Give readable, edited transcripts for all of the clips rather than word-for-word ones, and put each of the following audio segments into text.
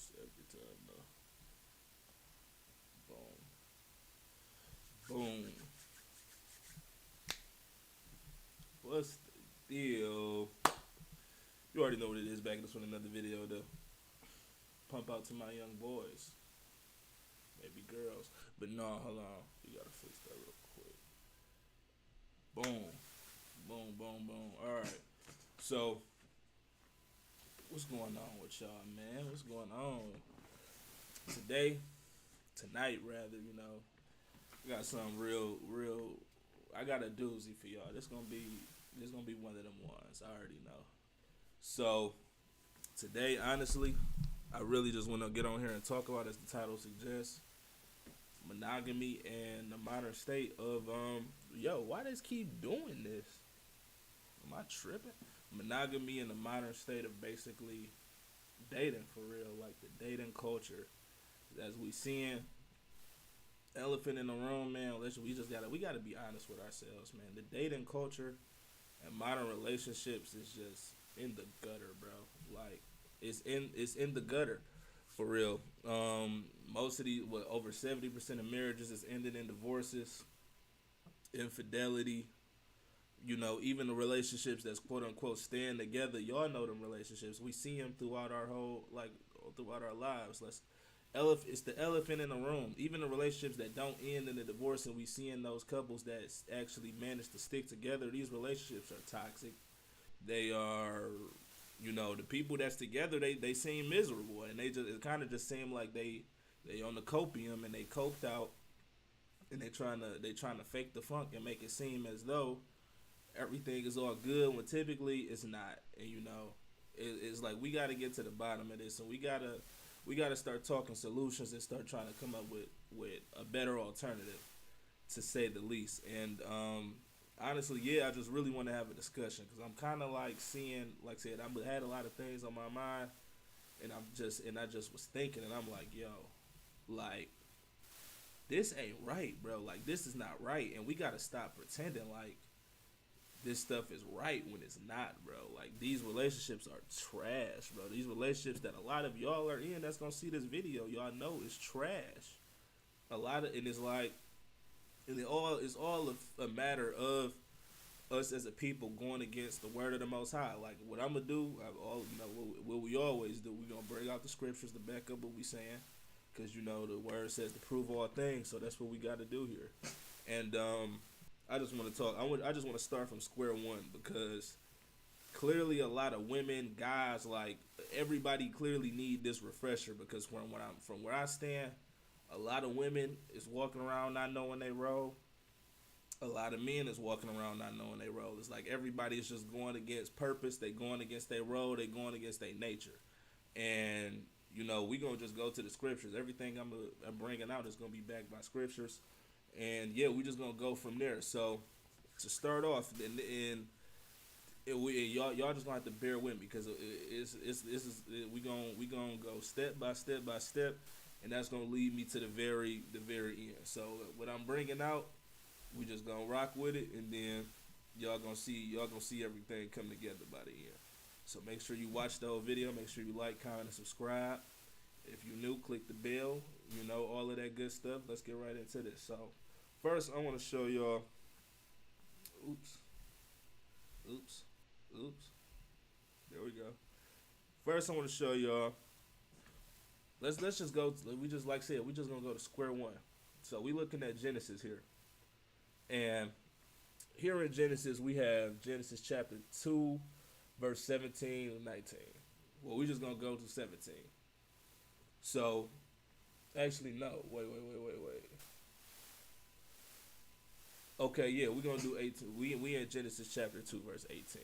this every time though. Boom. Boom. What's the deal? You already know what it is. Back in this one, another video to pump out to my young boys, maybe girls. But no, hold on. You gotta fix that real quick. Boom. Boom, boom, boom. Alright. So, what's going on with y'all, man? What's going on? Today, tonight rather, I got something real I got a doozy for y'all. This gonna be one of them ones. I already know. So today, honestly, I really just want to get on here and talk about, as the title suggests, monogamy and the modern state of why they keep doing this? Am I tripping? Monogamy and the modern state of basically dating for real, like the dating culture as we seeing. Elephant in the room, man. We gotta be honest with ourselves, man. The dating culture and modern relationships is just in the gutter, bro. Like it's in the gutter for real. Most of these, over 70% of marriages is ended in divorces, infidelity. Even the relationships that's quote unquote staying together. Y'all know them relationships. We see them throughout our lives. It's the elephant in the room. Even the relationships that don't end in a divorce, and we seeing those couples that actually manage to stick together. These relationships are toxic. They are, the people that's together. They seem miserable, and it kind of just seem like they on the copium and they coped out, and they trying to fake the funk and make it seem as though everything is all good when typically it's not. And it's like we got to get to the bottom of this, and we gotta start talking solutions and start trying to come up with a better alternative, to say the least. And honestly, yeah, I just really want to have a discussion because I'm kind of like seeing, like I said, I had a lot of things on my mind, and I just was thinking, and I'm like, yo, like this ain't right, bro. Like this is not right, and we gotta stop pretending like this stuff is right when it's not, bro. Like these relationships are trash, bro. These relationships that a lot of y'all are in that's gonna see this video, y'all know is trash. And it's like, and it's all a matter of us as a people going against the word of the Most High. Like what I'm gonna do, what we always do. We gonna bring out the scriptures to back up what we saying, because the word says to prove all things. So that's what we got to do here. And I just want to talk. I just want to start from square one, because clearly a lot of women, guys, like everybody clearly need this refresher, because from where I stand, a lot of women is walking around not knowing they role. A lot of men is walking around not knowing they role. It's like everybody is just going against purpose. They going against their role. They going against their nature. And we gonna just go to the scriptures. Everything I'm bringing out is gonna be backed by scriptures. And yeah, we just gonna go from there. So to start off, y'all just gonna have to bear with me, because we gonna go step by step by step, and that's gonna lead me to the very end. So what I'm bringing out, we just gonna rock with it, and then y'all gonna see everything come together by the end. So make sure you watch the whole video. Make sure you like, comment, and subscribe. If you're new, click the bell. All of that good stuff. Let's get right into this. So first, I want to show y'all. Oops. There we go. First, I want to show y'all. Let's just go. We just, like I said, we just gonna go to square one. So we looking at Genesis here, and here in Genesis we have Genesis chapter 2, verse 17 and 19. Well, we just gonna go to 17. So, actually, no. Wait. Okay, yeah, we're gonna do 18. We in Genesis chapter 2, verse 18.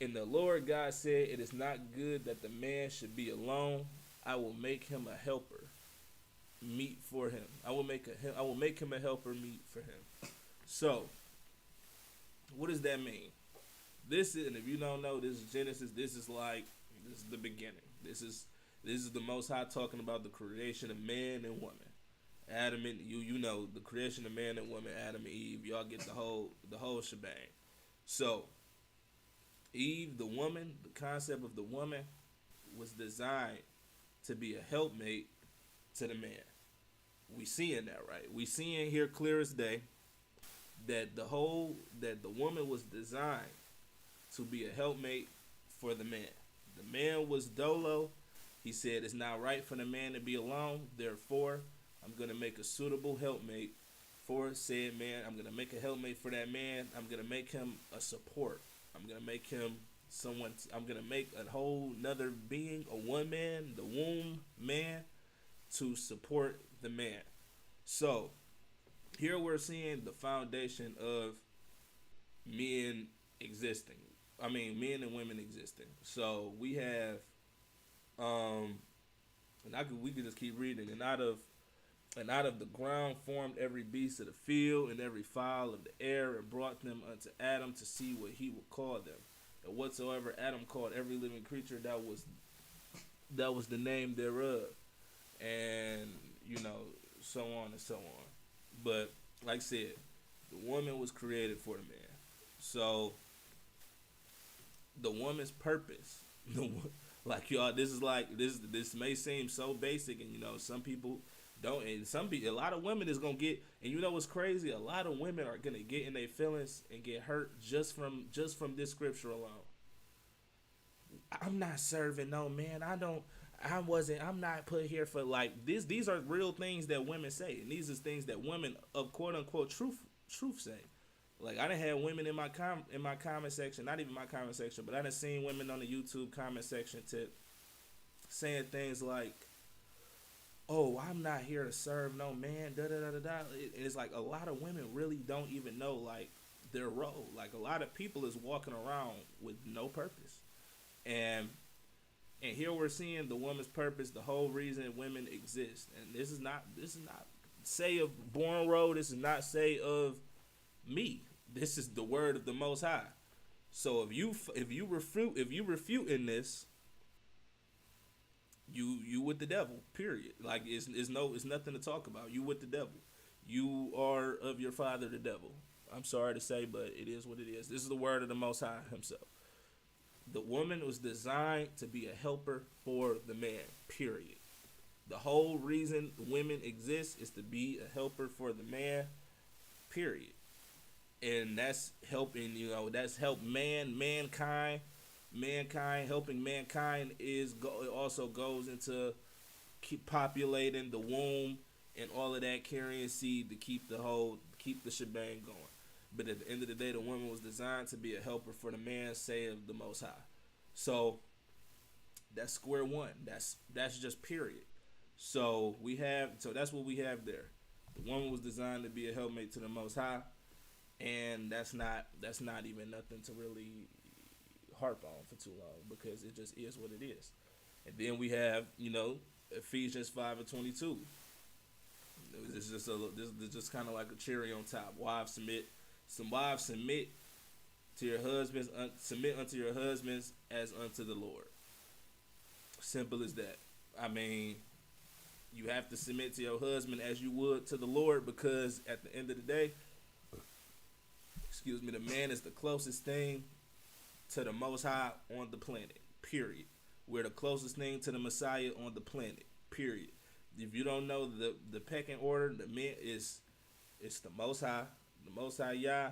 And the Lord God said, "It is not good that the man should be alone. I will make him a helper meet for him. I will make him a helper meet for him." So, what does that mean? And if you don't know, this is Genesis. This is the beginning. This is the Most High talking about the creation of man and woman. Adam and the creation of man and woman, Adam and Eve. Y'all get the whole shebang. So, Eve, the woman, the concept of the woman was designed to be a helpmate to the man. We seeing that, right? We seeing here clear as day that the woman was designed to be a helpmate for the man. The man was dolo. He said it's not right for the man to be alone. Therefore, I'm gonna make a suitable helpmate for said man. I'm gonna make a helpmate for that man. I'm gonna make him a support. I'm gonna make him someone. I'm gonna make a whole another being, a one man, the womb man, to support the man. So here we're seeing the foundation of men existing. I mean, men and women existing. So we have, and we could just keep reading. And out of the ground formed every beast of the field and every fowl of the air, and brought them unto Adam to see what he would call them. And whatsoever Adam called every living creature, that was the name thereof. And so on and so on. But like I said, the woman was created for the man. So the woman's purpose, like y'all, this may seem so basic, and some people don't, and a lot of women is gonna get, and what's crazy? A lot of women are gonna get in their feelings and get hurt just from this scripture alone. I'm not serving no man. I'm not put here for like this. These are real things that women say, and these are things that women of quote unquote truth say. Like I done had women in my comment section, not even my comment section, but I done seen women on the YouTube comment section saying things like, "Oh, I'm not here to serve no man." Da da da da da. It's like a lot of women really don't even know like their role. Like a lot of people is walking around with no purpose, and here we're seeing the woman's purpose, the whole reason women exist. And this is not say of Born Road. This is not say of me. This is the word of the Most High. So if you refute in this, you with the devil. Period. Like it's nothing to talk about. You with the devil. You are of your father, the devil. I'm sorry to say, but it is what it is. This is the word of the Most High Himself. The woman was designed to be a helper for the man. Period. The whole reason women exist is to be a helper for the man. Period. And that's helping. That's help mankind. Helping mankind it also goes into keep populating the womb and all of that, carrying seed to keep the shebang going. But at the end of the day, the woman was designed to be a helper for the man, say of the Most High. So that's square one. That's just period. So that's what we have there. The woman was designed to be a helpmate to the Most High, and that's not even nothing to really harp on for too long, because it just is what it is. And then we have Ephesians 5:22. This is just kind of like a cherry on top. Wives submit to your husbands. Submit unto your husbands as unto the Lord. Simple as that. I mean, you have to submit to your husband as you would to the Lord, because at the end of the day, the man is the closest thing to the Most High on the planet. Period. We're the closest thing to the Messiah on the planet. Period. If you don't know the pecking order, the man it's the Most High, Yah.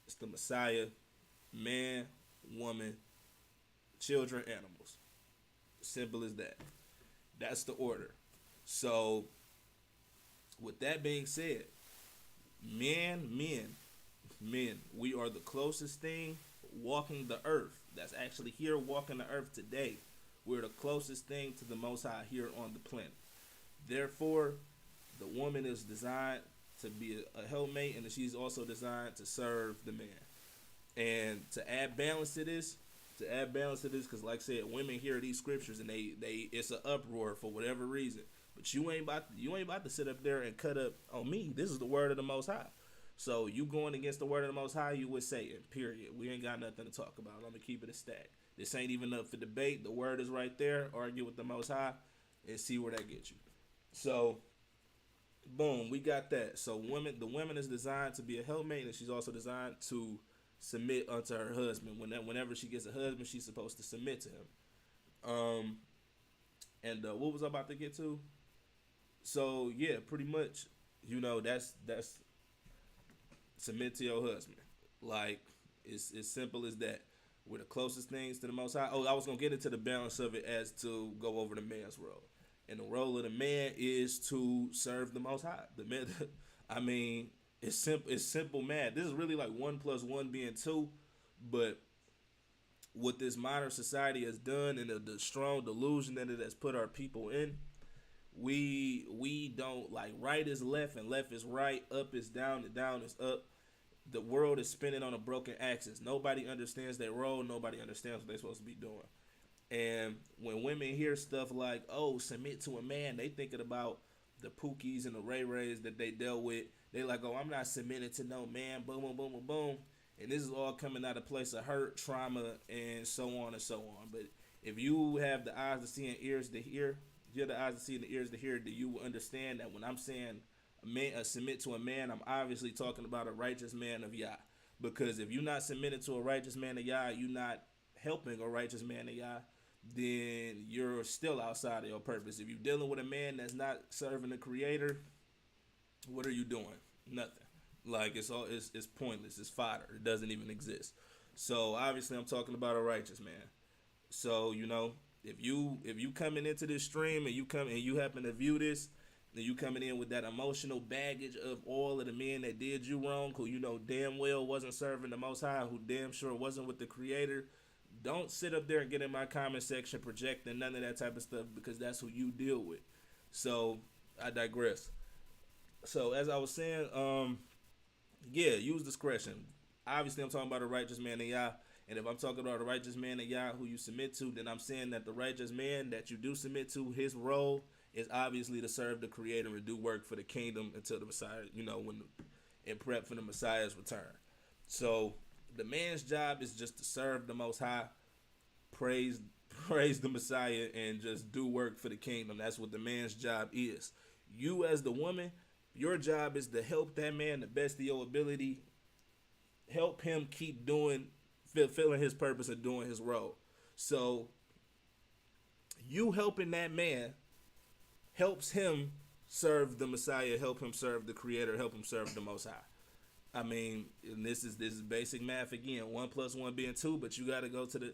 It's the Messiah, man, woman, children, animals. Simple as that. That's the order. So, with that being said, men, we are the closest thing walking the earth. That's actually here walking the earth today. We're the closest thing to the Most High here on the planet. Therefore, the woman is designed to be a helpmate, and she's also designed to serve the man. And to add balance to this, because like I said, women hear these scriptures and they it's an uproar for whatever reason. But you ain't about to sit up there and cut up on me. This is the word of the Most High. So you going against the word of the Most High, you would say it. Period. We ain't got nothing to talk about. I'm gonna keep it a stack. This ain't even up for debate. The word is right there. Argue with the Most High and see where that gets you. So, boom, we got that. So the woman is designed to be a helpmate, and she's also designed to submit unto her husband. Whenever she gets a husband, she's supposed to submit to him. And what was I about to get to? So yeah, pretty much, that's submit to your husband. Like it's as simple as that. We're the closest things to the Most High. Oh, I was gonna get into the balance of it as to go over the man's role, and the role of the man is to serve the Most High. The man, I mean, it's simple. It's simple math. This is really like one plus one being two, but what this modern society has done and the strong delusion that it has put our people in, we don't like right is left and left is right, up is down and down is up. The world is spinning on a broken axis. Nobody understands their role. Nobody understands what they're supposed to be doing. And when women hear stuff like, "Oh, submit to a man," they thinking about the Pookies and the Ray Rays that they dealt with. They like, "Oh, I'm not submitting to no man." Boom, boom, boom, boom, boom. And this is all coming out of place of hurt, trauma, and so on and so on. But if you have the eyes to see and ears to hear, you have the eyes to see and the ears to hear, do you understand that when I'm saying submit to a man, I'm obviously talking about a righteous man of Yah. Because if you're not submitted to a righteous man of Yah, you're not helping a righteous man of Yah, then you're still outside of your purpose. If you're dealing with a man that's not serving the Creator, what are you doing? Nothing. Like it's pointless. It's fodder. It doesn't even exist. So obviously, I'm talking about a righteous man. So if you coming into this stream and you happen to view this, and you coming in with that emotional baggage of all of the men that did you wrong, who you know damn well wasn't serving the Most High, who damn sure wasn't with the Creator, don't sit up there and get in my comment section projecting none of that type of stuff, because that's who you deal with. So I digress. So as I was saying, yeah, use discretion. Obviously, I'm talking about a righteous man in Yah. And if I'm talking about a righteous man in Yah who you submit to, then I'm saying that the righteous man that you do submit to, his role is obviously to serve the Creator and do work for the kingdom until the Messiah, when and prep for the Messiah's return. So the man's job is just to serve the Most High, praise praise the Messiah, and just do work for the kingdom. That's what the man's job is. You as the woman, your job is to help that man the best of your ability. Help him keep fulfilling his purpose and doing his role. So you helping that man helps him serve the Messiah, help him serve the Creator, help him serve the Most High. I mean, and this is basic math again. 1 plus 1 being 2, but you got to go to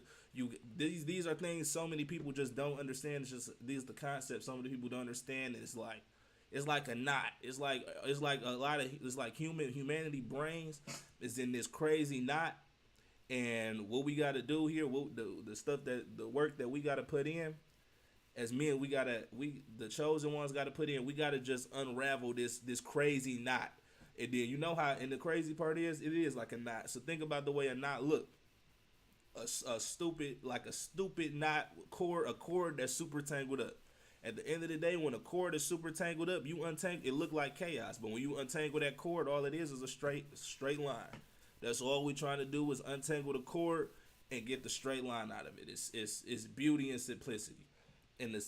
these are things so many people just don't understand. It's just these are the concepts so many people don't understand. And it's like a knot. It's like a lot of it's like humanity brains is in this crazy knot. And what we got to do here, the stuff that the work that we got to put in as men, the chosen ones got to put in. We got to just unravel this crazy knot. And then you know how, and the crazy part is, it is like a knot. So think about the way a knot look. A stupid knot cord, a cord that's super tangled up. At the end of the day, when a cord is super tangled up, you untangle it, look like chaos. But when you untangle that cord, all it is a straight line. That's all we trying to do is untangle the cord and get the straight line out of it. It's beauty and simplicity. And the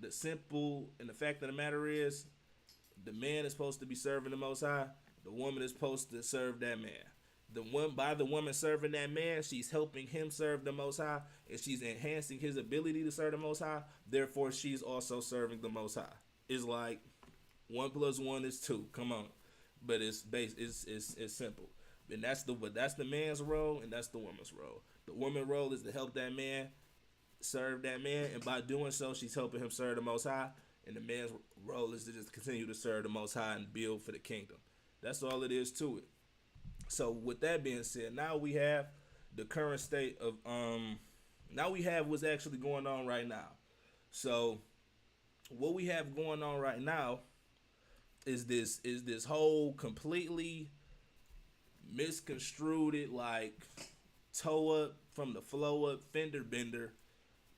simple and the fact of the matter is, the man is supposed to be serving the Most High. The woman is supposed to serve that man. By the woman serving that man, she's helping him serve the Most High, and she's enhancing his ability to serve the Most High. Therefore, she's also serving the Most High. It's like 1 plus 1 is 2. Come on, but it's simple. And that's the man's role, and that's the woman's role. The woman's role is to help that man serve that man, and by doing so, she's helping him serve the Most High. And the man's role is to just continue to serve the Most High and build for the kingdom. That's all it is to it. So with that being said, now we have the current state of now we have what's actually going on right now. So what we have going on right now is this whole completely misconstrued, like toe up from the flow up fender bender,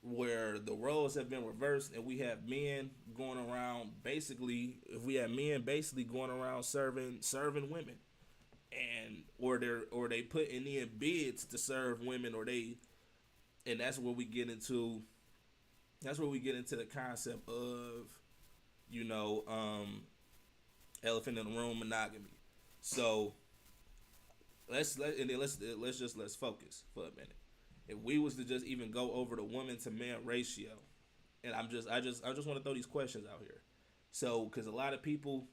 where the roles have been reversed, and we have men going around going around serving women, and or they putting in bids to serve women, and that's where we get into the concept of elephant in the room, monogamy. So let's focus for a minute. If we was to just even go over the woman to man ratio, And I just want to throw these questions out here. So, because a lot of people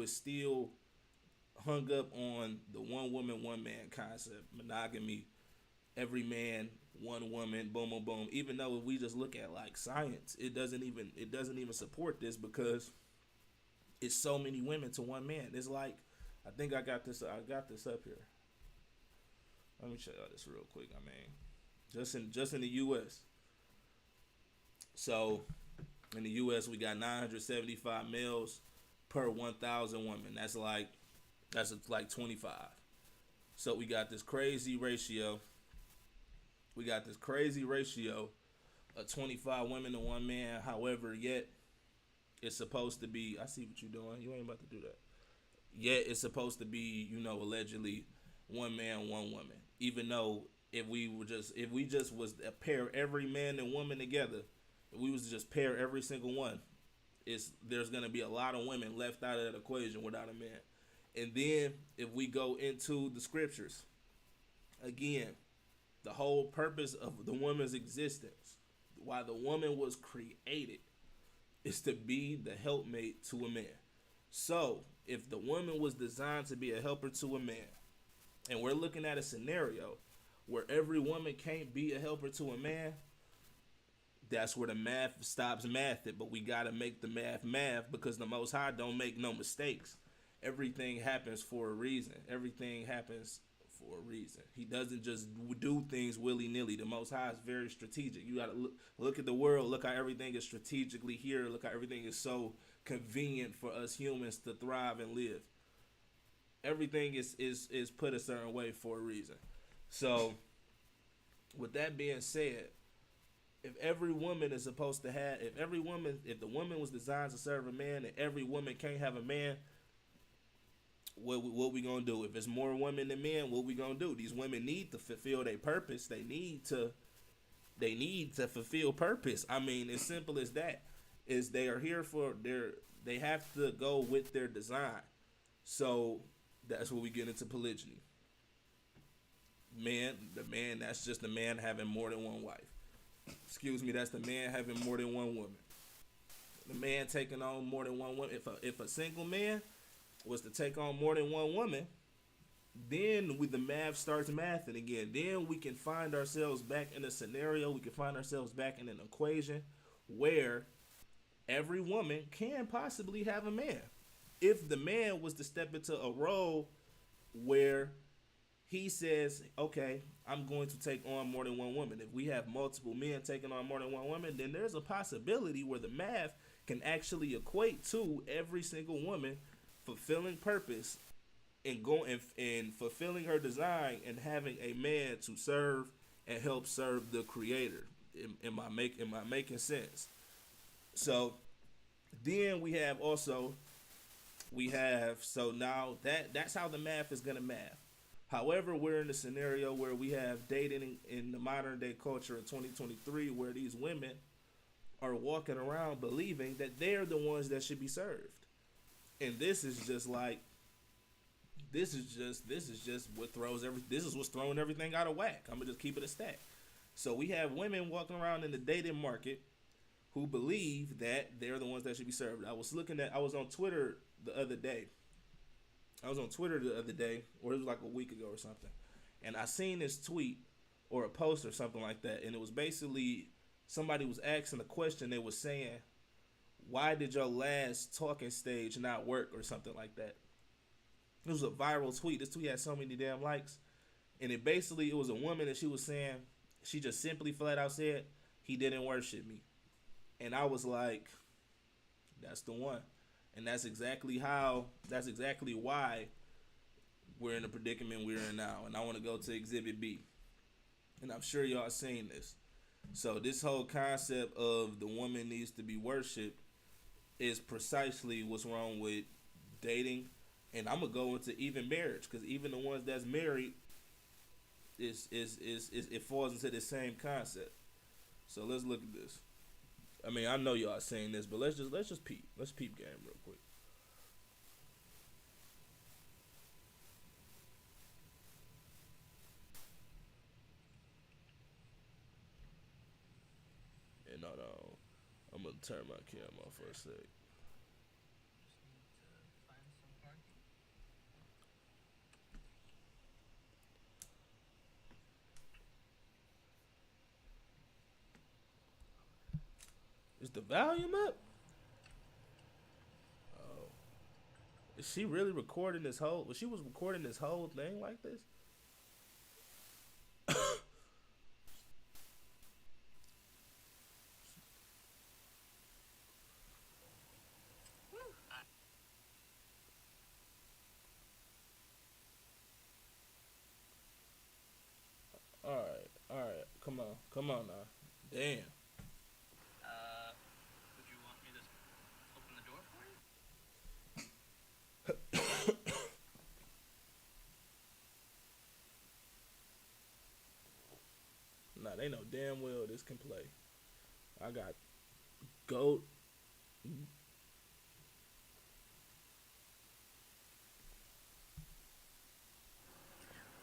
is still hung up on the one woman, one man concept, monogamy, every man, one woman, boom, boom, boom. Even though if we just look at like science, it doesn't even support this because it's so many women to one man. It's like I think I got this up here. Let me show y'all this real quick. I mean, just in the U.S. So in the U.S. we got 975 males per 1,000 women. That's like 25. So we got this crazy ratio. We got this crazy ratio of 25 women to one man. However, yet it's supposed to be. I see what you're doing. You ain't about to do that. Yet it's supposed to be, allegedly one man, one woman. Even though if we just was to pair every man and woman together, if we was to just pair every single one, there's gonna be a lot of women left out of that equation without a man. And then if we go into the scriptures, again, the whole purpose of the woman's existence, why the woman was created, is to be the helpmate to a man. So if the woman was designed to be a helper to a man, and we're looking at a scenario where every woman can't be a helper to a man, that's where the math stops mathing. But we gotta make the math because the Most High don't make no mistakes. Everything happens for a reason. Everything happens for a reason. He doesn't just do things willy nilly. The Most High is very strategic. You gotta look at the world. Look how everything is strategically here. Look how everything is so convenient for us humans to thrive and live. Everything is put a certain way for a reason. So, with that being said, if every woman is supposed to have, if the woman was designed to serve a man, and every woman can't have a man, what we gonna do? If it's more women than men, what we gonna do? These women need to fulfill their purpose. They need to fulfill purpose. I mean, as simple as that. Is they are here for they have to go with their design. So that's where we get into polygyny. That's just the man having more than one wife. Excuse me, that's the man having more than one woman. The man taking on more than one woman. If a single man was to take on more than one woman, then the math starts mathing again. Then we can find ourselves back in a scenario. We can find ourselves back in an equation where every woman can possibly have a man. If the man was to step into a role where he says, okay, I'm going to take on more than one woman. If we have multiple men taking on more than one woman, then there's a possibility where the math can actually equate to every single woman fulfilling purpose and fulfilling her design and having a man to serve and help serve the creator. Am I making sense? So then so now that's how the math is gonna math. However, we're in a scenario where we have dating in the modern day culture in 2023 where these women are walking around believing that they're the ones that should be served. And this is just what's throwing everything out of whack. I'm gonna just keep it a stack. So we have women walking around in the dating market who believe that they're the ones that should be served. I was on Twitter the other day. Or it was like a week ago or something. And I seen this tweet or a post or something like that. And it was basically somebody was asking a question. They was saying, why did your last talking stage not work or something like that? It was a viral tweet. This tweet had so many damn likes. And it was a woman and she was saying, she just simply flat out said, he didn't worship me. And I was like, that's the one. And that's exactly why we're in the predicament we're in now. And I want to go to Exhibit B. And I'm sure y'all seen this. So this whole concept of the woman needs to be worshipped is precisely what's wrong with dating. And I'm going to go into even marriage. Because even the ones that's married, it falls into the same concept. So let's look at this. I mean, I know y'all saying this, but let's just peep. Let's peep game real quick. And hold on. turn my camera off for a sec. Just need to find some parking. Is the volume up? Oh, is she really recording this whole? Well, she was recording this whole thing like this. All right, come on now. Damn. Would you want me to open the door for you? Nah, they know damn well this can play. I got goat.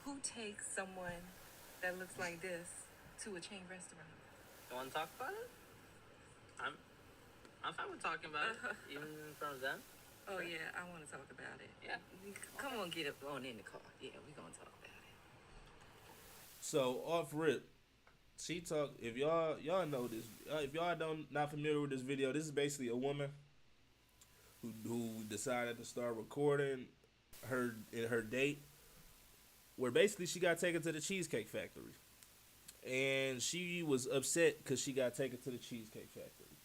Who takes someone that looks like this to a chain restaurant? You want to talk about it? I'm I'm fine with talking about it, even in front of them. Oh yeah, I want to talk about it. Yeah. Come on, get up on in the car. Yeah, we gonna talk about it. So off rip, she talk. If y'all know this, if y'all don't not familiar with this video, this is basically a woman who decided to start recording her date, where basically she got taken to the Cheesecake Factory, and she was upset because she got taken to the Cheesecake Factory.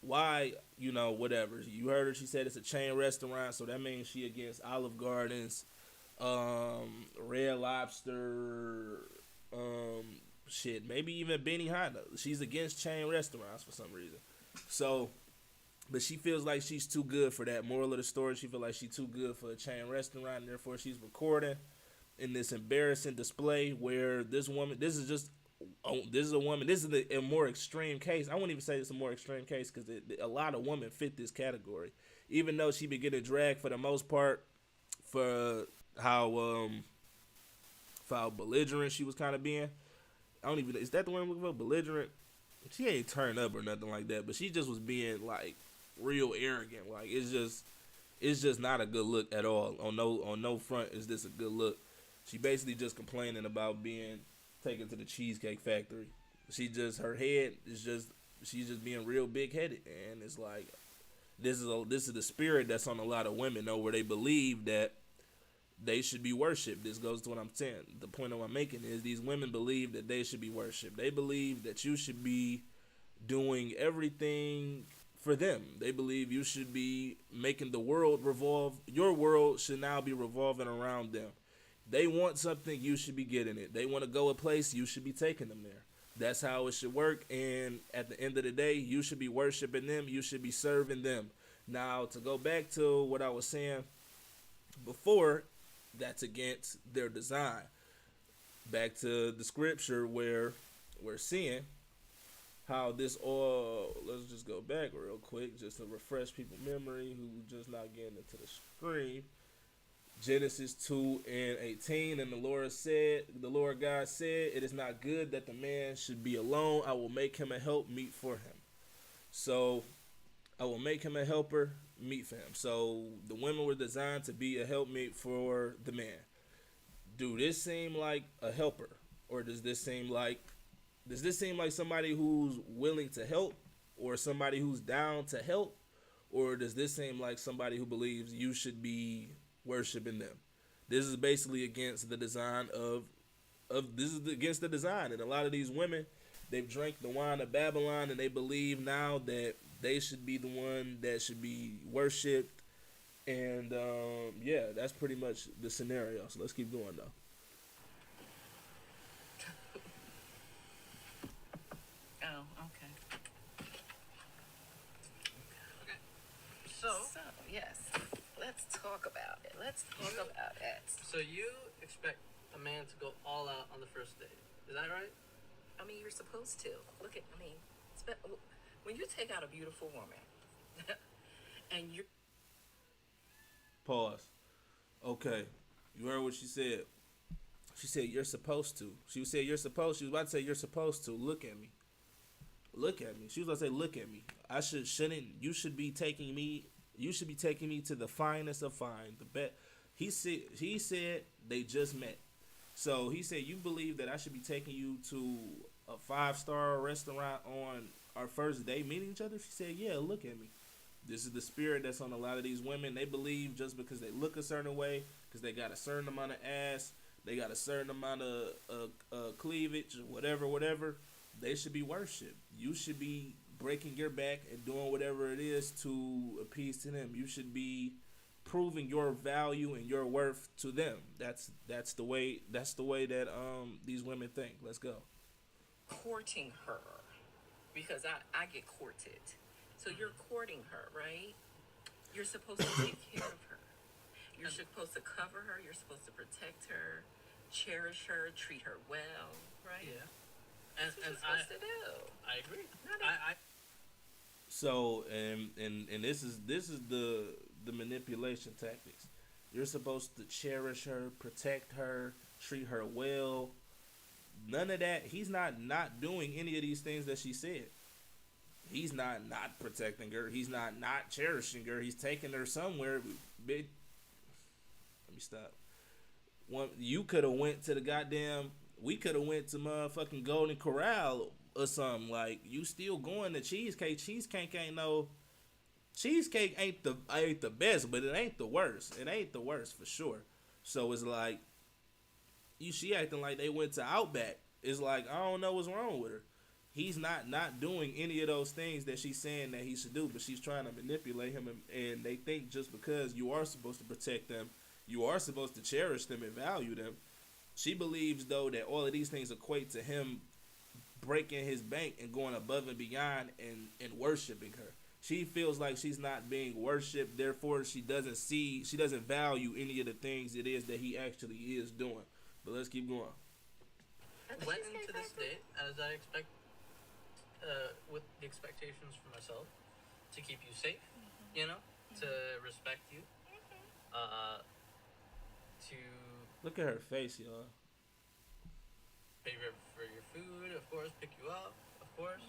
Why? Whatever. You heard her. She said it's a chain restaurant, so that means she against Olive Gardens, Red Lobster, shit, maybe even Benihana. She's against chain restaurants for some reason. So, but she feels like she's too good for that. Moral of the story: she feels like she's too good for a chain restaurant, and therefore she's recording in this embarrassing display where this woman. This is a woman. This is a more extreme case. I wouldn't even say it's a more extreme case because a lot of women fit this category. Even though she been getting dragged for the most part for how belligerent she was kind of being. I don't even, is that the one I'm looking for? Belligerent? She ain't turned up or nothing like that, but she just was being like real arrogant. Like it's just not a good look at all. On no front is this a good look. She basically just complaining about being taken to the Cheesecake Factory. Her head is just, she's just being real big headed, and it's like this is the spirit that's on a lot of women though, where they believe that they should be worshipped. This goes to what I'm saying. The point I'm making is these women believe that they should be worshipped. They believe that you should be doing everything for them. They believe you should be making the world revolve. Your world should now be revolving around them. They want something, you should be getting it. They want to go a place, you should be taking them there. That's how it should work. And at the end of the day, you should be worshiping them. You should be serving them. Now, to go back to what I was saying before, that's against their design. Back to the scripture where we're seeing how this all, let's just go back real quick just to refresh people's memory who just not getting into the screen. Genesis 2:18, and the Lord God said, it is not good that the man should be alone. I will make him a help meet for him. So I will make him a helper meet for him. So the women were designed to be a helpmeet for the man. Do this seem like a helper, or does this seem like somebody who's willing to help, or somebody who's down to help, or does this seem like somebody who believes you should be worshiping them? This is basically against the design against the design, and a lot of these women, they've drank the wine of Babylon, and they believe now that they should be the one that should be worshipped. And yeah, that's pretty much the scenario. So let's keep going though. Oh, okay. Okay. So Yes, let's talk about it. Let's talk about it. so you expect a man to go all out on the first date. Is that right? I mean, you're supposed to. When you take out a beautiful woman, and you Pause. Okay, you heard what she said. She said you're supposed to. She said you're supposed. She was about to say you're supposed to. Look at me. look at me. She was gonna say, look at me. I shouldn't. You should be taking me. You should be taking me to the finest of fine. The best. He said they just met. So he said, you believe that I should be taking you to a 5-star restaurant on our first day meeting each other? She said, yeah, look at me. This is the spirit that's on a lot of these women. They believe just because they look a certain way, because they got a certain amount of ass, they got a certain amount of cleavage, whatever, they should be worshipped. You should be breaking your back and doing whatever it is to appease to them. You should be proving your value and your worth to them. That's the way that these women think. Let's go. Courting her, because I get courted. So you're courting her, right? You're supposed to take care of her. You're supposed to cover her. You're supposed to protect her, cherish her, treat her well, right? Yeah. That's what you're supposed to do. I agree. Not I So and this is the manipulation tactics. You're supposed to cherish her, protect her, treat her well. None of that. He's not doing any of these things that she said. He's not protecting her. He's not cherishing her. He's taking her somewhere. Big. Let me stop. You could have went to the goddamn. We could have went to motherfucking Golden Corral or something. Like, you still going to Cheesecake. Cheesecake ain't no. Cheesecake ain't the best, but it ain't the worst. It ain't the worst for sure. So it's like, she acting like they went to Outback. It's like, I don't know what's wrong with her. He's not doing any of those things that she's saying that he should do, but she's trying to manipulate him, and they think just because you are supposed to protect them, you are supposed to cherish them and value them. She believes, though, that all of these things equate to him breaking his bank and going above and beyond and worshiping her. She feels like she's not being worshipped, therefore she doesn't value any of the things it is that he actually is doing. But let's keep going. went into this date as I expect, with the expectations for myself, to keep you safe, to respect you, to Look at her face, y'all. pay for your food, of course, pick you up, of course,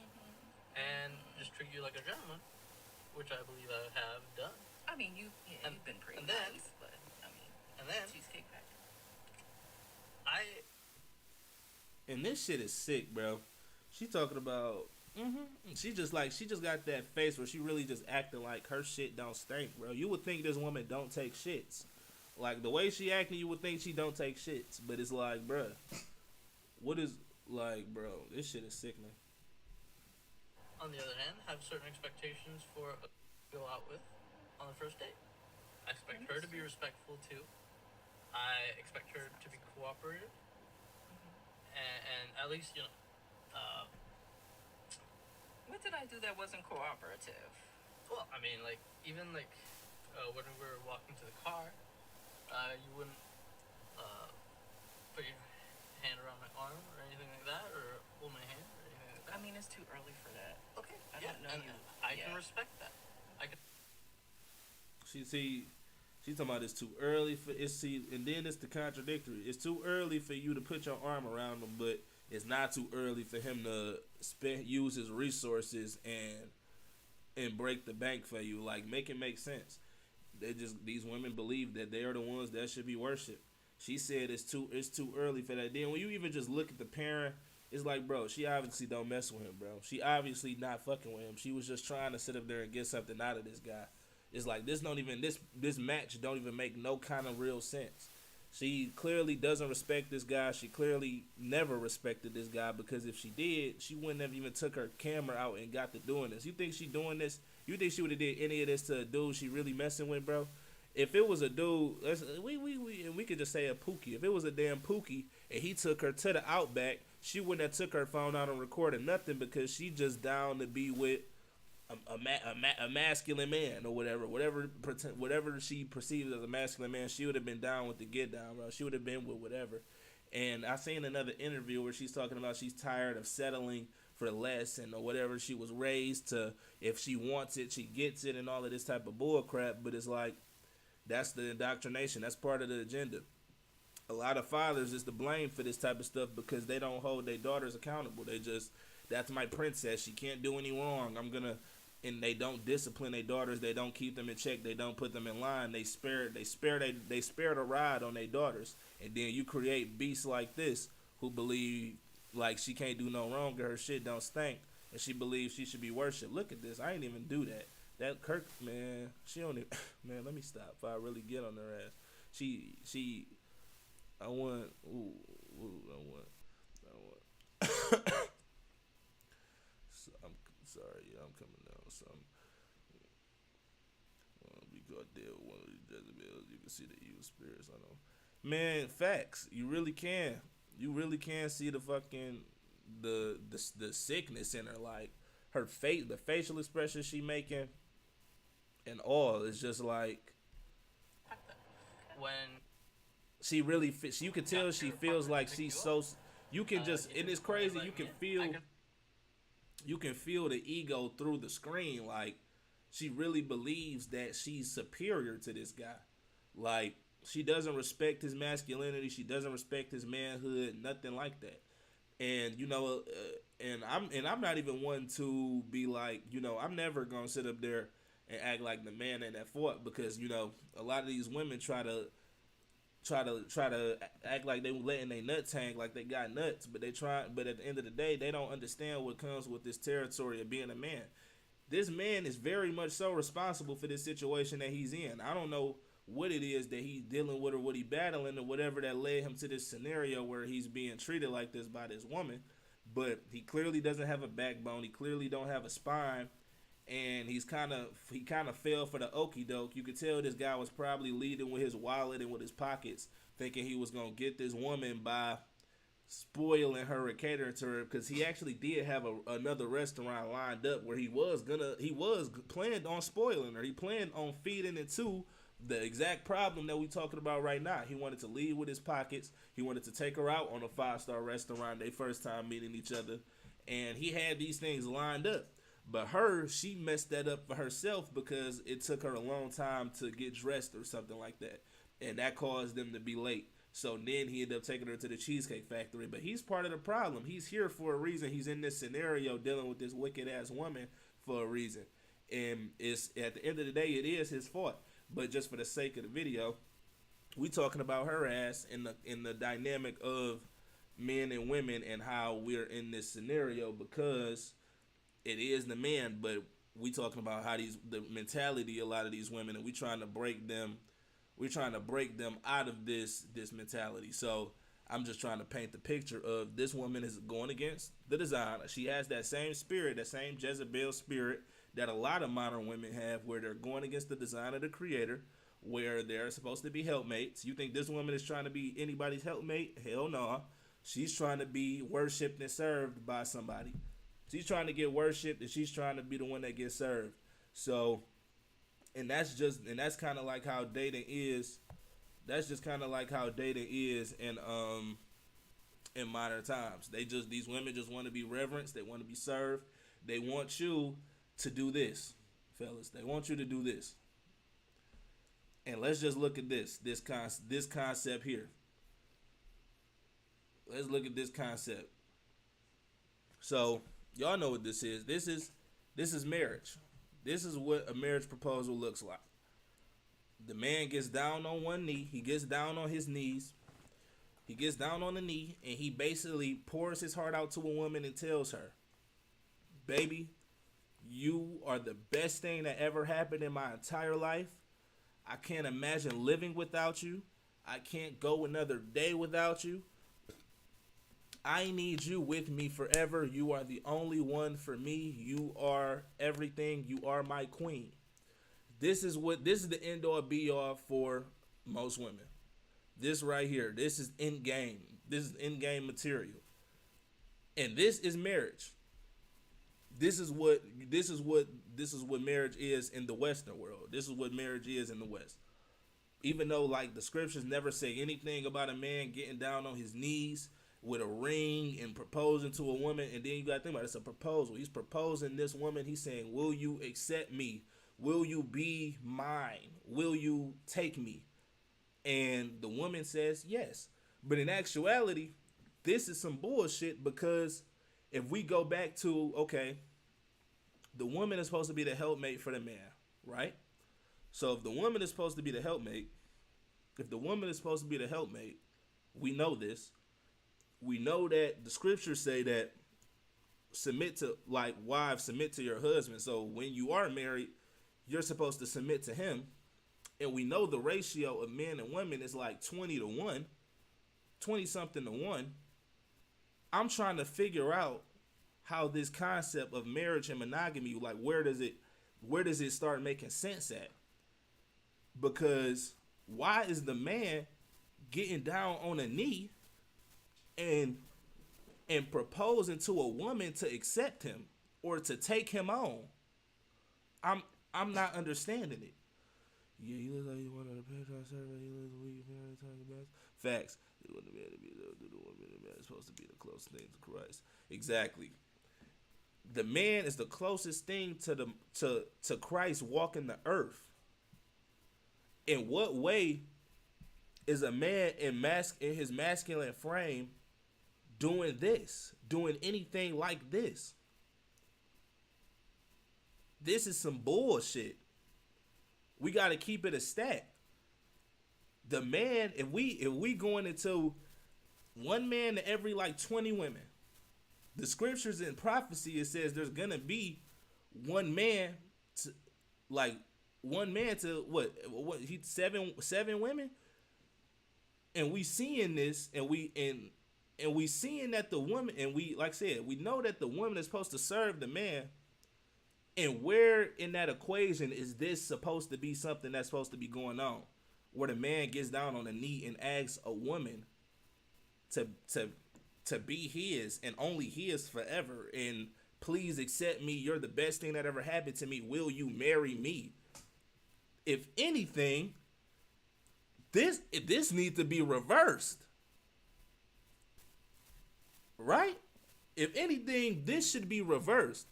and just treat you like a gentleman, which I believe I have done. I mean, you've been pretty and then- nice, but I mean, And then Cheesecake Factory. And this shit is sick, bro. She talking about. She just got that face where she really just acting like her shit don't stink, bro. You would think this woman don't take shits. Like, the way she acting, you would think she don't take shits. But it's like, bro, bro, this shit is sickening. on the other hand, have certain expectations for a go out with on the first date. I expect her to be respectful too. I expect her to be cooperative, and at least What did I do that wasn't cooperative? well, I mean, like even when we were walking to the car, you wouldn't put your hand around my arm or anything like that, or hold my hand or anything like that. I mean, it's too early for that. Okay, I yeah, don't know and you. I Yeah. can respect that. I can. She's talking about it's too early for and then it's the contradictory. It's too early for you to put your arm around him, but it's not too early for him to use his resources and break the bank for you. Like, make it make sense. These women believe that they are the ones that should be worshipped. She said it's too early for that. Then when you even just look at the parent, it's like, bro, she obviously don't mess with him, bro. She obviously not fucking with him. She was just trying to sit up there and get something out of this guy. It's like, this match don't even make no kind of real sense. She clearly doesn't respect this guy. She clearly never respected this guy, because if she did, she wouldn't have even took her camera out and got to doing this. You think she doing this? You think she would have did any of this to a dude she really messing with, bro? If it was a dude, we could just say a Pookie. If it was a damn Pookie and he took her to the Outback, she wouldn't have took her phone out and recorded nothing, because she just down to be with a masculine man or whatever she perceives as a masculine man. She would have been down with the get down, bro. She would have been with whatever. And I seen another interview where she's talking about she's tired of settling for less and or whatever. She was raised to, if she wants it, she gets it, and all of this type of bull crap. But it's like, that's the indoctrination. That's part of the agenda. A lot of fathers is to blame for this type of stuff because they don't hold their daughters accountable. That's my princess. She can't do any wrong. I'm gonna, and they don't discipline their daughters. They don't keep them in check. They don't put them in line. They spare the ride on their daughters. And then you create beasts like this who believe like she can't do no wrong or her shit don't stink, and she believes she should be worshipped. Look at this. I ain't even do that. That Kirk, man, she don't even, man, let me stop if I really get on her ass. She, I want, I want. So, I'm sorry, yeah, I'm coming down with something. We go deal with one of these Jezebels. You can see the evil spirits. I know, man. Facts. You really can. You really can see the fucking the sickness in her, like her face, the facial expression she making, and all. It's just like When she really. You can tell she feels like she's so. You can just. And it's crazy. You can feel. You can feel the ego through the screen. Like she really believes that she's superior to this guy. Like she doesn't respect his masculinity. She doesn't respect his manhood. Nothing like that. And you know, I'm not even one to be like, you know, I'm never gonna sit up there and act like the man in that fort, because you know a lot of these women try to act like they letting their nuts hang, like they got nuts, but but at the end of the day they don't understand what comes with this territory of being a man. This man is very much so responsible for this situation that he's in. I don't know what it is that he's dealing with or what he's battling or whatever that led him to this scenario where he's being treated like this by this woman, but he clearly doesn't have a backbone. He clearly don't have a spine, and he kind of fell for the okie doke. You could tell this guy was probably leading with his wallet and with his pockets, thinking he was gonna get this woman by spoiling her or catering to her, because he actually did have another restaurant lined up where he was planned on spoiling her. He planned on feeding into the exact problem that we talking about right now. He wanted to lead with his pockets. He wanted to take her out on a 5-star restaurant, their first time meeting each other, and he had these things lined up. But she messed that up for herself because it took her a long time to get dressed or something like that, and that caused them to be late. So then he ended up taking her to the Cheesecake Factory. But he's part of the problem. He's here for a reason. He's in this scenario dealing with this wicked ass woman for a reason. And it's at the end of the day, it is his fault. But just for the sake of the video, we talking about her ass in the dynamic of men and women and how we're in this scenario, because it is the man, but we talking about how the mentality of a lot of these women, and we trying to break them. We're trying to break them out of this mentality. So I'm just trying to paint the picture of this woman is going against the designer. She has that same spirit, that same Jezebel spirit that a lot of modern women have, where they're going against the designer, the creator, where they're supposed to be helpmates. You think this woman is trying to be anybody's helpmate? Hell no. She's trying to be worshipped and served by somebody. She's trying to get worshipped, and she's trying to be the one that gets served. So, and that's kind of like how dating is. That's just kind of like how dating is in modern times. These women just want to be reverenced. They want to be served. They want you to do this, fellas. They want you to do this. And let's just look at this concept here. Let's look at this concept. So y'all know what this is. This is marriage. This is what a marriage proposal looks like. The man gets down on one knee. He gets down on his knees. He gets down on the knee, and he basically pours his heart out to a woman and tells her, baby, you are the best thing that ever happened in my entire life. I can't imagine living without you. I can't go another day without you. I need you with me forever. You are the only one for me. You are everything. You are my queen. This is the end all be all for most women. This right here. This is end game. This is end game material. And this is marriage. This is what marriage is in the Western world. This is what marriage is in the West. Even though like the scriptures never say anything about a man getting down on his knees with a ring and proposing to a woman, and then you gotta think about it, it's a proposal. He's proposing this woman. He's saying, will you accept me? Will you be mine? Will you take me? And the woman says yes. But in actuality, this is some bullshit, because if we go back to, okay, the woman is supposed to be the helpmate for the man, right? So if the woman is supposed to be the helpmate, we know this. We know that the scriptures say that submit to, like, wives, submit to your husband. So when you are married, you're supposed to submit to him. And we know the ratio of men and women is like 20 to 1, 20 something to 1. I'm trying to figure out how this concept of marriage and monogamy, like, where does it start making sense at? Because why is the man getting down on a knee and proposing to a woman to accept him or to take him on? I'm not understanding it. Yeah, you look like you wanted a Patreon survey. You look weak, man. Talking about facts. You want the man to be the woman. The man is supposed to be the closest thing to Christ. Exactly. The man is the closest thing to Christ walking the earth. In what way is a man in his masculine frame doing anything like this? This is some bullshit. We got to keep it a stat. The man, if we going into one man to every like 20 women, the scriptures in prophecy, it says there's gonna be one man to what he seven women, and we seeing this, and we seeing that the woman, and we, like I said, we know that the woman is supposed to serve the man. And where in that equation is this supposed to be something that's supposed to be going on, where the man gets down on a knee and asks a woman to be his and only his forever, and please accept me, you're the best thing that ever happened to me, will you marry me? If anything, this needs to be reversed, right? If anything, this should be reversed.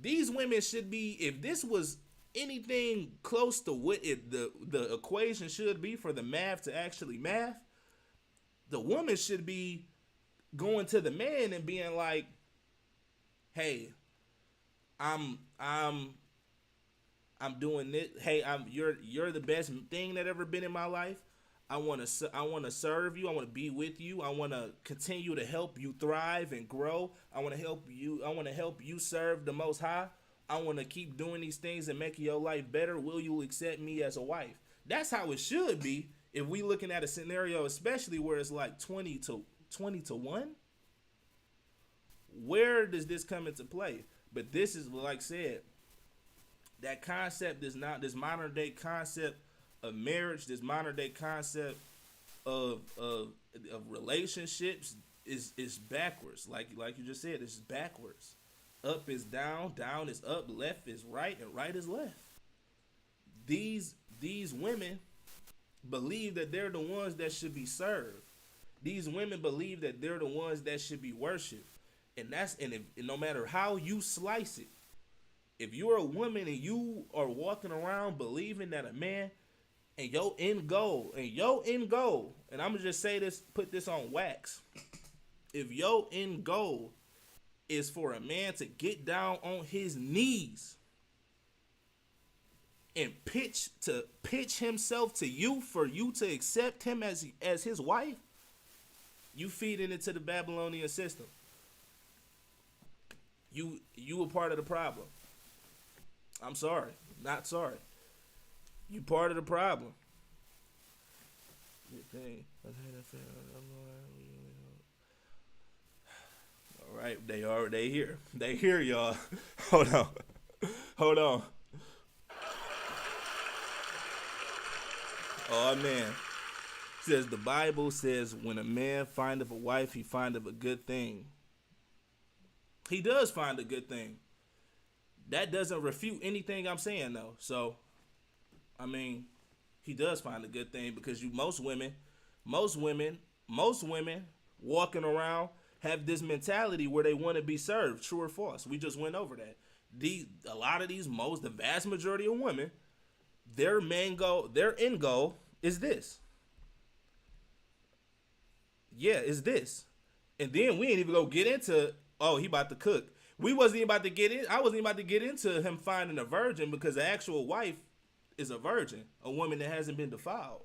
These women should be, if this was anything close to what the equation should be for the math to actually math, the woman should be going to the man and being like, hey, I'm doing this. Hey, you're the best thing that ever been in my life. I want to serve you. I want to be with you. I want to continue to help you thrive and grow. I want to help you serve the Most High. I want to keep doing these things and making your life better. Will you accept me as a wife? That's how it should be. If we looking at a scenario, especially where it's like 20 to 1, where does this come into play? But this is, like I said, that concept is not this modern day concept of marriage, this modern day concept of relationships is backwards. Like you just said, it's backwards. Up is down, down is up, left is right, and right is left. These women believe that they're the ones that should be served. These women believe that they're the ones that should be worshipped. And no matter how you slice it, if you're a woman and you are walking around believing that a man and your end goal, and I'm gonna just say this, put this on wax. If your end goal is for a man to get down on his knees and pitch himself to you for you to accept him as his wife, you feeding into the Babylonian system. You a part of the problem. I'm sorry, not sorry. You part of the problem. All right, they here. They here, y'all. Hold on. Oh man. Says the Bible says when a man findeth a wife, he findeth a good thing. He does find a good thing. That doesn't refute anything I'm saying though. So, I mean, he does find a good thing because most women walking around have this mentality where they want to be served. True or false? We just went over that. The vast majority of women, their end goal is this. Yeah, is this. And then we ain't even go get into Oh, he about to cook. We wasn't even about to get in. I wasn't even about to get into him finding a virgin because the actual wife is a virgin, a woman that hasn't been defiled,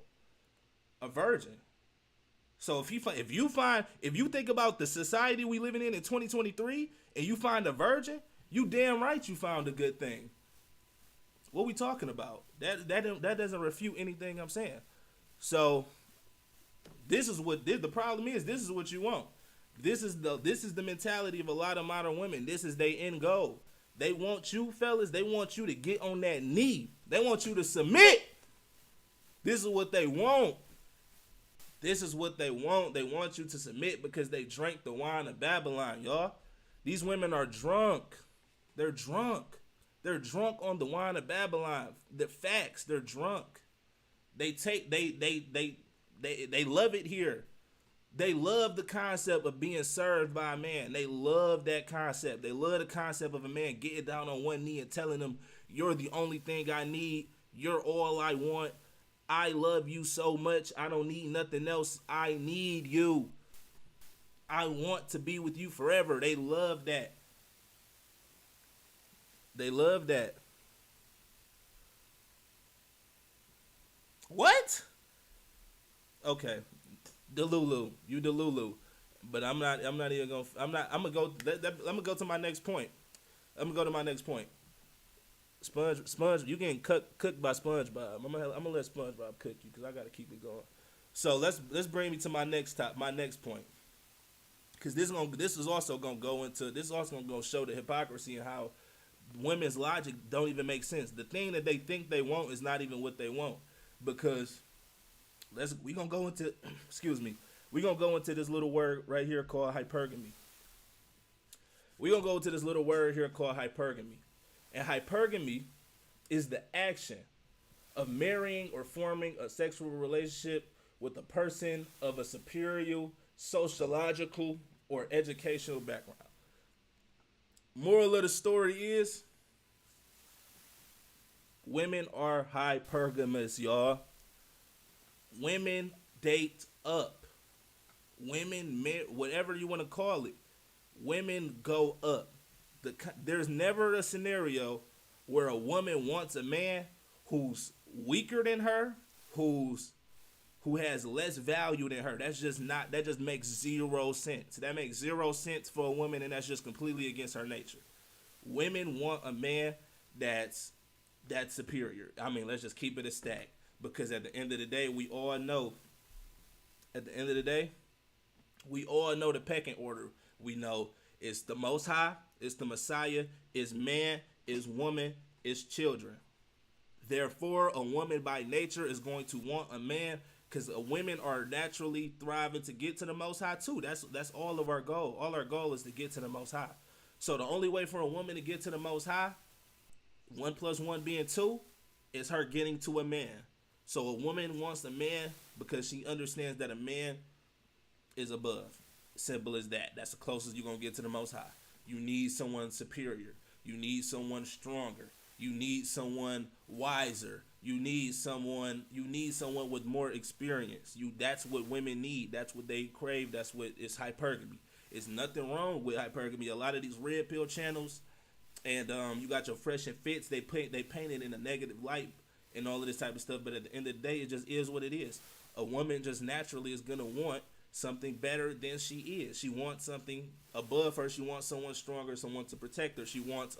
a virgin. So if you think about the society we living in 2023, and you find a virgin, you damn right you found a good thing. What we talking about? That doesn't refute anything I'm saying. So the problem is. This is what you want. This is the mentality of a lot of modern women. This is their end goal. They want you, fellas. They want you to get on that knee. They want you to submit. This is what they want. This is what they want. They want you to submit because they drank the wine of Babylon, y'all. These women are drunk. They're drunk. They're drunk on the wine of Babylon. The facts. They're drunk. They love it here. They love the concept of being served by a man. They love that concept. They love the concept of a man getting down on one knee and telling them, "You're the only thing I need. You're all I want. I love you so much. I don't need nothing else. I need you. I want to be with you forever." They love that. They love that. What? Okay. Delulu. You Delulu. But I'm not even gonna I'm gonna go to my next point. I'm gonna go to my next point. Sponge, you getting cooked by SpongeBob. I'm gonna let SpongeBob cook you because I gotta keep it going. So let's bring me to my next point, because this is also gonna go show the hypocrisy and how women's logic don't even make sense. The thing that they think they want is not even what they want, because we gonna go into we're gonna go into this little word right here called hypergamy. We're gonna go to this little word here called hypergamy. And hypergamy is the action of marrying or forming a sexual relationship with a person of a superior sociological or educational background. Moral of the story is women are hypergamous, y'all. Women date up. Women, whatever you want to call it, women go up. There's never a scenario where a woman wants a man who's weaker than her, who has less value than her. That just makes zero sense. That makes zero sense for a woman, and that's just completely against her nature. Women want a man that's superior. I mean, let's just keep it a stack, because at the end of the day, we all know the pecking order. We know it's the Most High, it's the Messiah, it's man, it's woman, it's children. Therefore, a woman by nature is going to want a man, because women are naturally thriving to get to the Most High too. That's all of our goal. All our goal is to get to the Most High. So the only way for a woman to get to the Most High, 1 + 1 being 2, is her getting to a man. So a woman wants a man because she understands that a man is above. Simple as that. That's the closest you're going to get to the Most High. You need someone superior. You need someone stronger. You need someone wiser. You need someone with more experience. That's what women need. That's what they crave. That's what is hypergamy. It's nothing wrong with hypergamy. A lot of these red pill channels, and you got your Fresh and Fits, they paint it in a negative light and all of this type of stuff. But at the end of the day, it just is what it is. A woman just naturally is gonna want something better than she is. She wants something above her. She wants someone stronger, someone to protect her. She wants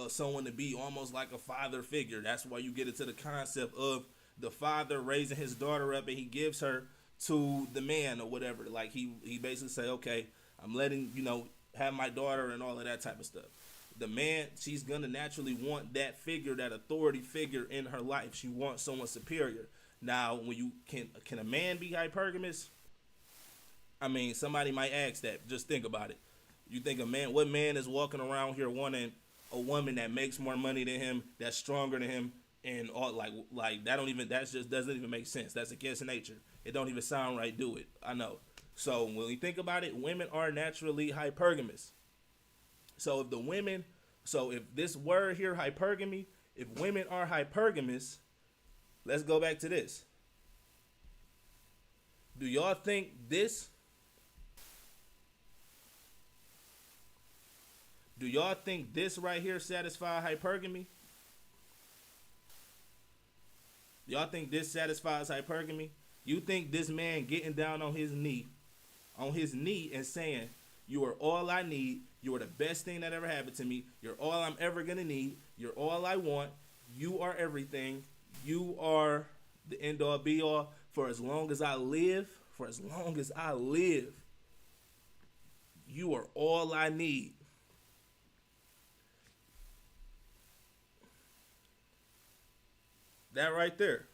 someone to be almost like a father figure. That's why you get into the concept of the father raising his daughter up, and he gives her to the man or whatever. Like he basically say, okay, I'm letting have my daughter and all of that type of stuff. The man, she's gonna naturally want that figure, that authority figure in her life. She wants someone superior. Now, when you can a man be hypergamous? I mean, somebody might ask that. Just think about it. You think what man is walking around here wanting a woman that makes more money than him, that's stronger than him, and all like that just doesn't even make sense. That's against nature. It don't even sound right. Do it. I know. So when you think about it, women are naturally hypergamous. So if this word here, hypergamy, if women are hypergamous, let's go back to this. Do y'all think this Do y'all think this right here satisfies hypergamy? Y'all think this satisfies hypergamy? You think this man getting down on his knee and saying, "You are all I need. You are the best thing that ever happened to me. You're all I'm ever gonna need. You're all I want. You are everything. You are the end all be all. For as long as I live, you are all I need." That right there.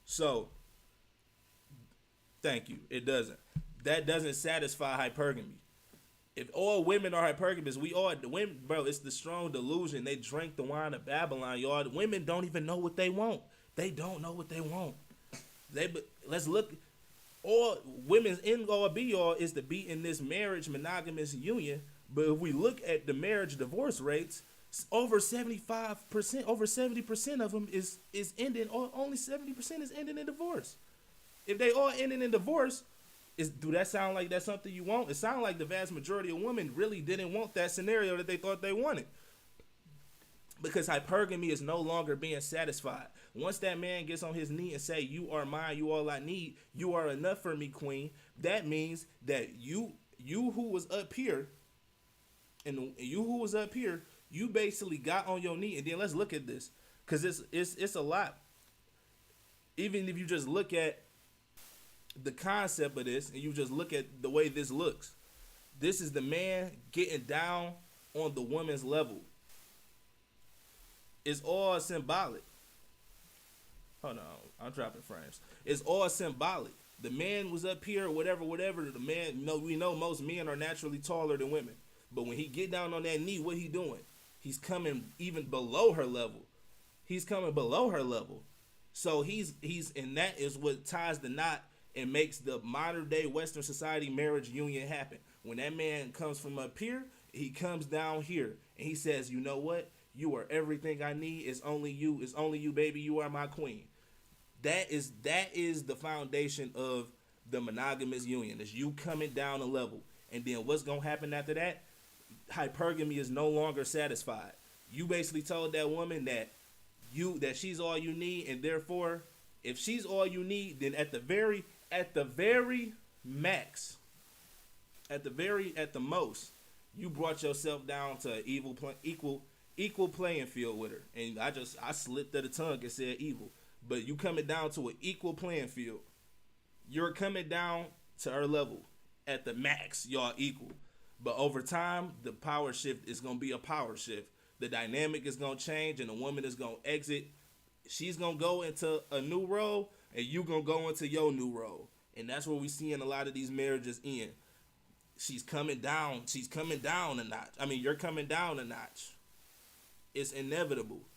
So, thank you. It doesn't. That doesn't satisfy hypergamy. If all women are hypergamous, we all the women, bro. It's the strong delusion. They drink the wine of Babylon, y'all. The women don't even know what they want. They don't know what they want. Let's look. All women's end all be all is to be in this marriage monogamous union. But if we look at the marriage divorce rates, over 75%, over 70% of them is ending. Or only 70% is ending in divorce. If they all ending in divorce, do that sound like that's something you want? It sounds like the vast majority of women really didn't want that scenario that they thought they wanted. Because hypergamy is no longer being satisfied. Once that man gets on his knee and say, "You are mine, you all I need, you are enough for me, queen," that means that you who was up here, you basically got on your knee. And then let's look at this, because it's a lot. Even if you just look at the concept of this and you just look at the way this looks, this is the man getting down on the woman's level. It's all symbolic. Hold on, I'm dropping frames. It's all symbolic. The man was up here, whatever. The man, we know most men are naturally taller than women. But when he get down on that knee, what he doing? He's coming even below her level. So he's and that is what ties the knot and makes the modern day Western society marriage union happen. When that man comes from up here, he comes down here and he says, "You know what? You are everything I need. It's only you, baby. You are my queen." That is the foundation of the monogamous union. Is you coming down a level. And then what's gonna happen after that? Hypergamy is no longer satisfied. You basically told that woman that she's all you need, and therefore, if she's all you need, then at the very max, at the most, you brought yourself down to equal playing field with her. And I slipped of the tongue and said evil, but you coming down to an equal playing field. You're coming down to her level at the max. Y'all equal, but over time, the power shift is gonna be a power shift. The dynamic is gonna change, and the woman is gonna exit. She's gonna go into a new role, and you gonna go into your new role. And that's what we see in a lot of these marriages end. She's coming down a notch. I mean, you're coming down a notch. It's inevitable.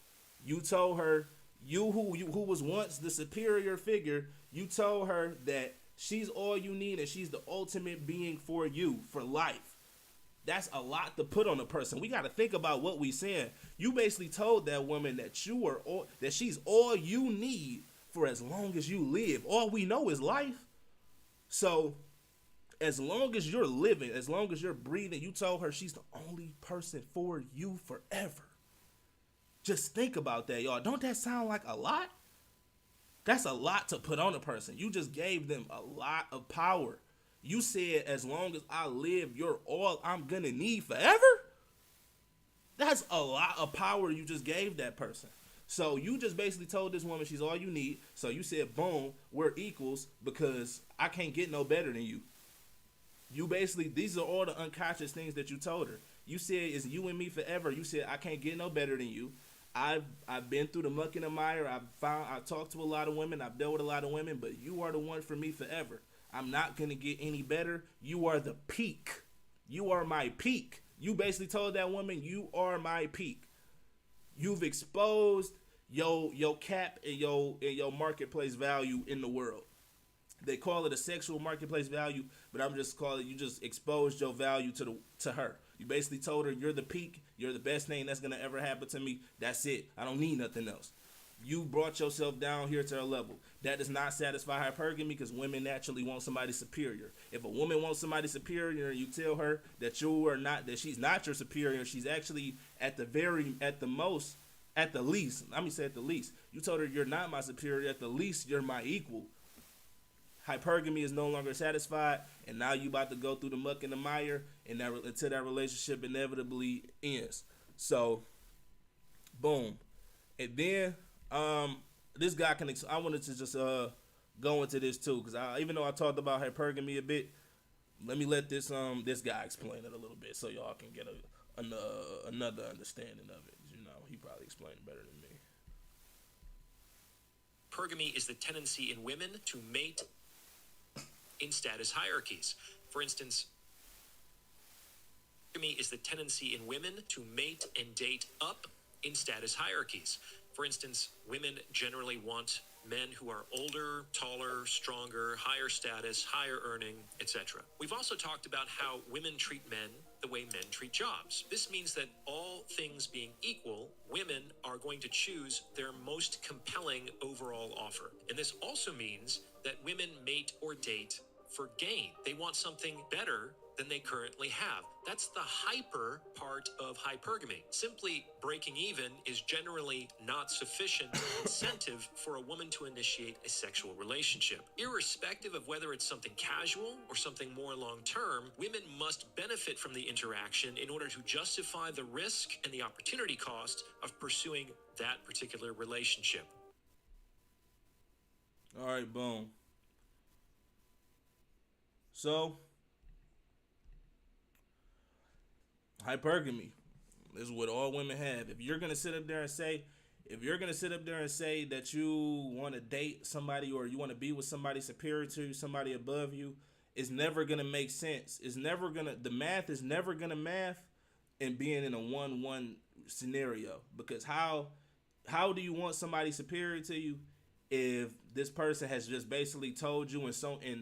You told her, who was once the superior figure, you told her that she's all you need and she's the ultimate being for you, for life. That's a lot to put on a person. We got to think about what we saying. You basically told that woman that that she's all you need for as long as you live. All we know is life. So, as long as you're living, as long as you're breathing, you told her she's the only person for you forever. Just think about that, y'all. Don't that sound like a lot? That's a lot to put on a person. You just gave them a lot of power. You said, as long as I live, you're all I'm gonna need forever? That's a lot of power you just gave that person. So you just basically told this woman she's all you need. So you said, boom, we're equals because I can't get no better than you. You basically, these are all the unconscious things that you told her. You said, it's you and me forever. You said, I can't get no better than you. I've been through the muck and the mire. I talked to a lot of women. I've dealt with a lot of women, but you are the one for me forever. I'm not going to get any better. You are the peak. You are my peak. You basically told that woman, you are my peak. You've exposed your cap and your marketplace value in the world. They call it a sexual marketplace value, but I'm just calling it, you just exposed your value to her. You basically told her, you're the peak, you're the best thing that's gonna ever happen to me. That's it. I don't need nothing else. You brought yourself down here to her level. That does not satisfy hypergamy because women naturally want somebody superior. If a woman wants somebody superior and you tell her that you are not, that she's not your superior, she's actually at the least, let me say at the least, you told her you're not my superior, at the least you're my equal. Hypergamy is no longer satisfied, and now you about to go through the muck and the mire, and that until that relationship inevitably ends. So, boom, and then this guy can. I wanted to just go into this too, because even though I talked about hypergamy a bit, let me let this guy explain it a little bit, so y'all can get another understanding of it. You know, he probably explained it better than me. Hypergamy is the tendency in women to mate in status hierarchies. For instance, hypergamy is the tendency in women to mate and date up in status hierarchies. For instance, women generally want men who are older, taller, stronger, higher status, higher earning, etc. We've also talked about how women treat men the way men treat jobs. This means that all things being equal, women are going to choose their most compelling overall offer. And this also means that women mate or date for gain. They want something better than they currently have. That's the hyper part of hypergamy. Simply breaking even is generally not sufficient incentive for a woman to initiate a sexual relationship. Irrespective of whether it's something casual or something more long-term, women must benefit from the interaction in order to justify the risk and the opportunity cost of pursuing that particular relationship. All right, boom. So, hypergamy is what all women have. If you're gonna sit up there and say that you want to date somebody or you want to be with somebody superior to you, somebody above you, it's never gonna make sense. The math is never gonna math in being in a 1-1 scenario, because how do you want somebody superior to you if this person has just basically told you in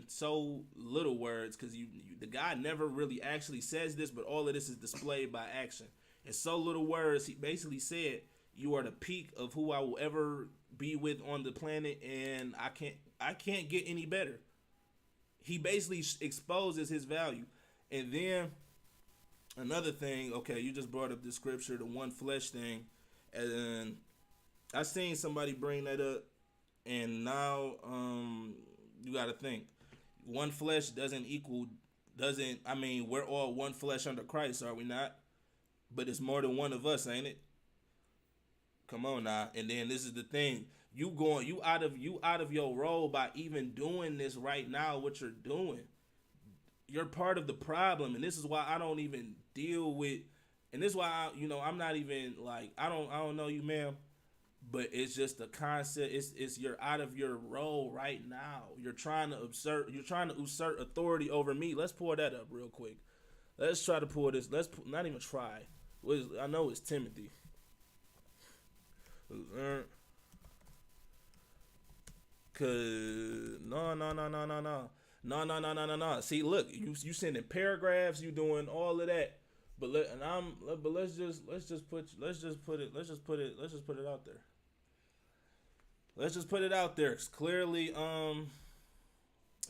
so little words? Because the guy never really actually says this, but all of this is displayed by action. In so little words, he basically said, "You are the peak of who I will ever be with on the planet, and I can't get any better." He basically exposes his value. And then another thing, okay, you just brought up the scripture, the one flesh thing, and I seen somebody bring that up. And now, you got to think, one flesh I mean, we're all one flesh under Christ, are we not? But it's more than one of us, ain't it? Come on now. And then this is the thing, you out of your role by even doing this right now, what you're doing. You're part of the problem, and this is why I don't even deal with, and this is why I'm not even like, I don't know you, ma'am. But it's just the concept. It's you're out of your role right now. You're trying to usurp authority over me. Let's pull that up real quick. Let's try to pull this. Not even try. I know it's Timothy. Cause no. See, look, you sending paragraphs. You doing all of that. But let's just put it out there. Let's just put it out there. It's clearly,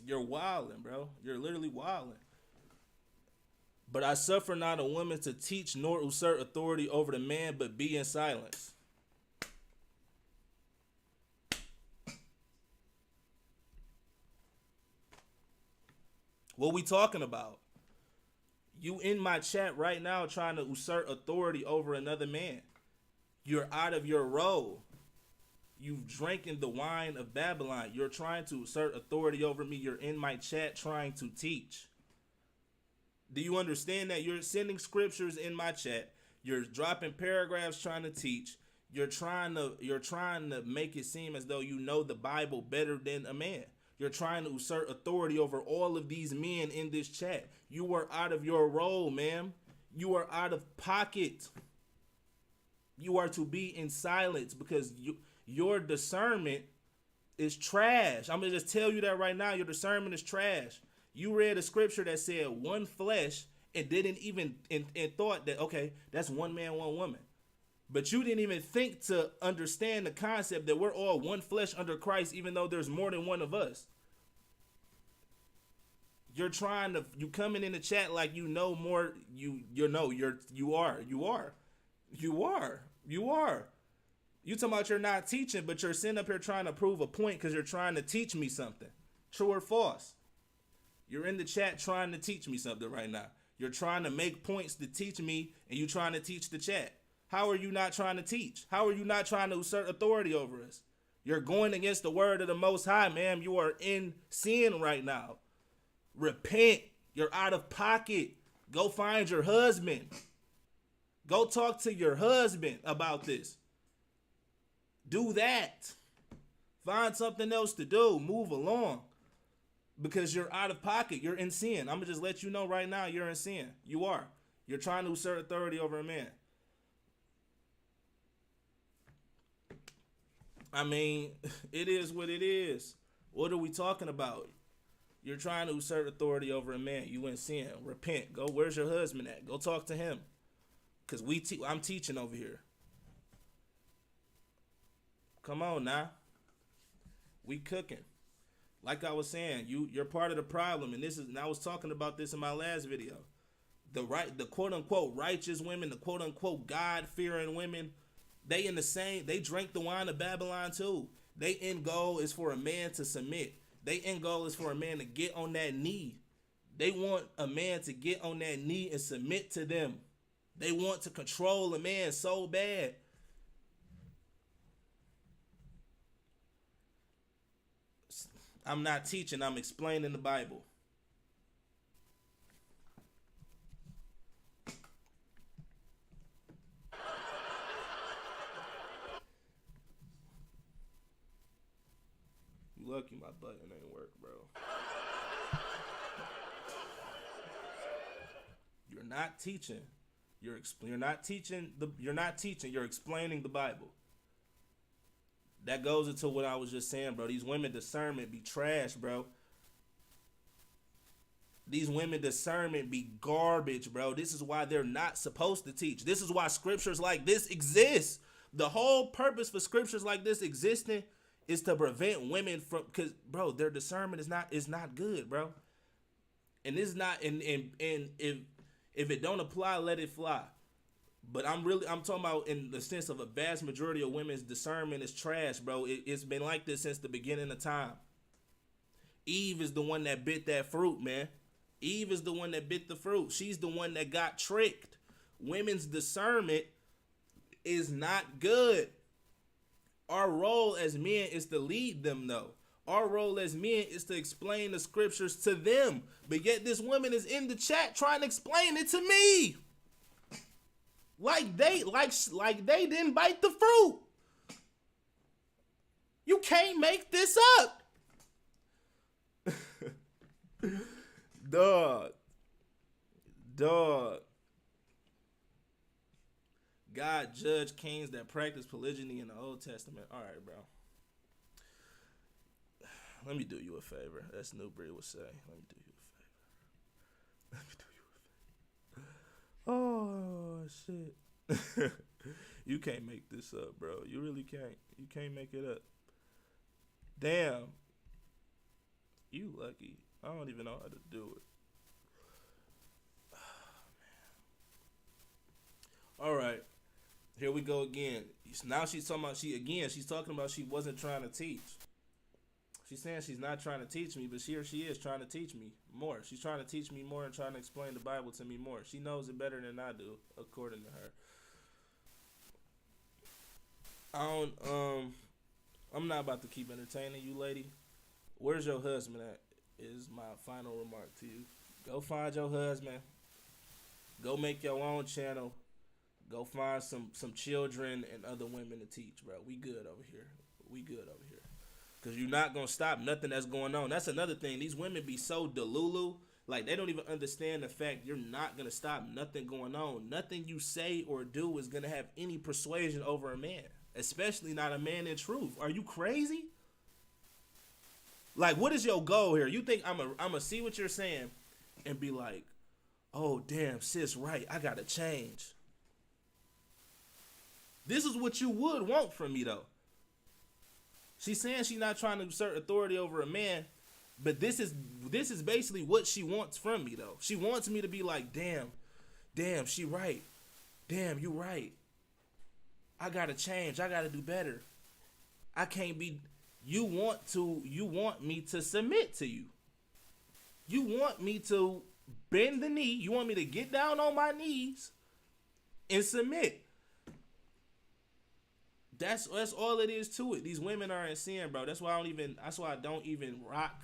you're wilding, bro. You're literally wilding. But I suffer not a woman to teach nor usurp authority over the man, but be in silence. What we talking about? You in my chat right now trying to usurp authority over another man. You're out of your role. You've drinking the wine of Babylon. You're trying to assert authority over me. You're in my chat trying to teach. Do you understand that? You're sending scriptures in my chat. You're dropping paragraphs trying to teach. You're trying to make it seem as though you know the Bible better than a man. You're trying to assert authority over all of these men in this chat. You are out of your role, ma'am. You are out of pocket. You are to be in silence because your discernment is trash. I'm going to just tell you that right now. Your discernment is trash. You read a scripture that said one flesh and didn't even and thought that, okay, that's one man, one woman. But you didn't even think to understand the concept that we're all one flesh under Christ, even though there's more than one of us. You're trying to, you coming in the chat like you know more, you are. You talking about you're not teaching, but you're sitting up here trying to prove a point because you're trying to teach me something. True or false? You're in the chat trying to teach me something right now. You're trying to make points to teach me, and you're trying to teach the chat. How are you not trying to teach? How are you not trying to assert authority over us? You're going against the word of the Most High, ma'am. You are in sin right now. Repent. You're out of pocket. Go find your husband. Go talk to your husband about this. Do that. Find something else to do. Move along. Because you're out of pocket. You're in sin. I'm going to just let you know right now you're in sin. You are. You're trying to assert authority over a man. I mean, it is what it is. What are we talking about? You're trying to assert authority over a man. You in sin. Repent. Go. Where's your husband at? Go talk to him. Because I'm teaching over here. Come on now. We cooking. Like I was saying, you're part of the problem, and I was talking about this in my last video. The quote unquote righteous women, the quote unquote God fearing women, they drank the wine of Babylon too. Their end goal is for a man to submit. Their end goal is for a man to get on that knee. They want a man to get on that knee and submit to them. They want to control a man so bad. I'm not teaching, I'm explaining the Bible. You lucky my button ain't work, bro. You're not teaching. You're explaining the Bible. That goes into what I was just saying, bro. These women discernment be trash, bro. These women discernment be garbage, bro. This is why they're not supposed to teach. This is why scriptures like this exist. The whole purpose for scriptures like this existing is to prevent women from, because, bro, their discernment is not good, bro. And it's not, and if it don't apply, let it fly. But I'm talking about in the sense of a vast majority of women's discernment is trash, bro. It's been like this since the beginning of time. Eve is the one that bit that fruit, man. Eve is the one that bit the fruit. She's the one that got tricked. Women's discernment is not good. Our role as men is to lead them, though. Our role as men is to explain the scriptures to them. But yet this woman is in the chat trying to explain it to me. Like they didn't bite the fruit. You can't make this up. Dog. God judged kings that practice polygyny in the Old Testament. All right, bro. Let me do you a favor. As Newbury would say. Let me do you a favor. Oh, shit. You can't make this up, bro. You really can't. You can't make it up. Damn. You lucky. I don't even know how to do it. Oh, man. All right. Here we go again. Now she's talking about she's talking about she wasn't trying to teach. She's saying she's not trying to teach me, but she is trying to teach me more. She's trying to teach me more and trying to explain the Bible to me more. She knows it better than I do, according to her. I'm not about to keep entertaining you, lady. Where's your husband at? Is my final remark to you. Go find your husband. Go make your own channel. Go find some children and other women to teach, bro. We good over here. Because you're not going to stop nothing that's going on. That's another thing. These women be so delulu. Like, they don't even understand the fact you're not going to stop nothing going on. Nothing you say or do is going to have any persuasion over a man. Especially not a man in truth. Are you crazy? Like, what is your goal here? You think I'm going to see what you're saying and be like, oh, damn, sis, right. I got to change. This is what you would want from me, though. She's saying she's not trying to assert authority over a man, but this is basically what she wants from me, though. She wants me to be like, damn, she right. Damn, you right. I gotta change. I gotta do better. I can't be. You want me to submit to you. You want me to bend the knee. You want me to get down on my knees and submit. That's all it is to it. These women are insane, bro. That's why I don't even rock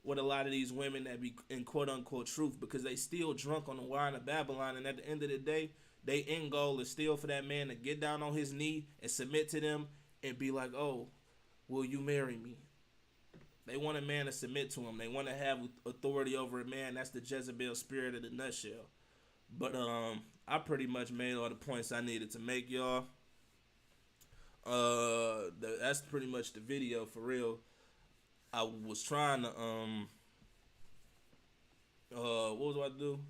with a lot of these women that be in quote unquote truth, because they still drunk on the wine of Babylon, and at the end of the day, they end goal is still for that man to get down on his knee and submit to them and be like, "Oh, will you marry me?" They want a man to submit to them. They want to have authority over a man. That's the Jezebel spirit in a nutshell. But I pretty much made all the points I needed to make, y'all. That's pretty much the video for real. I was trying to what was I do?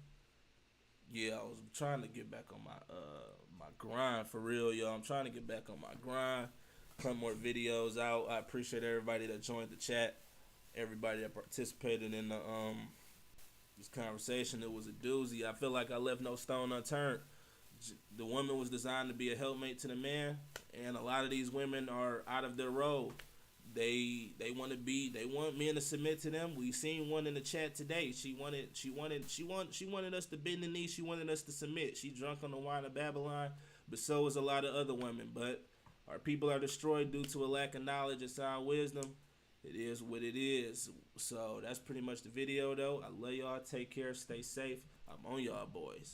Yeah, I was trying to get back on my grind for real, y'all. I'm trying to get back on my grind, put more videos out. I appreciate everybody that joined the chat, everybody that participated in the this conversation. It was a doozy. I feel like I left no stone unturned. The woman was designed to be a helpmate to the man, and a lot of these women are out of their role. They want men to submit to them. We seen one in the chat today. She wanted us to bend the knee. She wanted us to submit. She drunk on the wine of Babylon, but so is a lot of other women. But our people are destroyed due to a lack of knowledge and sound wisdom. It is what it is. So that's pretty much the video, though. I love y'all. Take care. Stay safe. I'm on y'all, boys.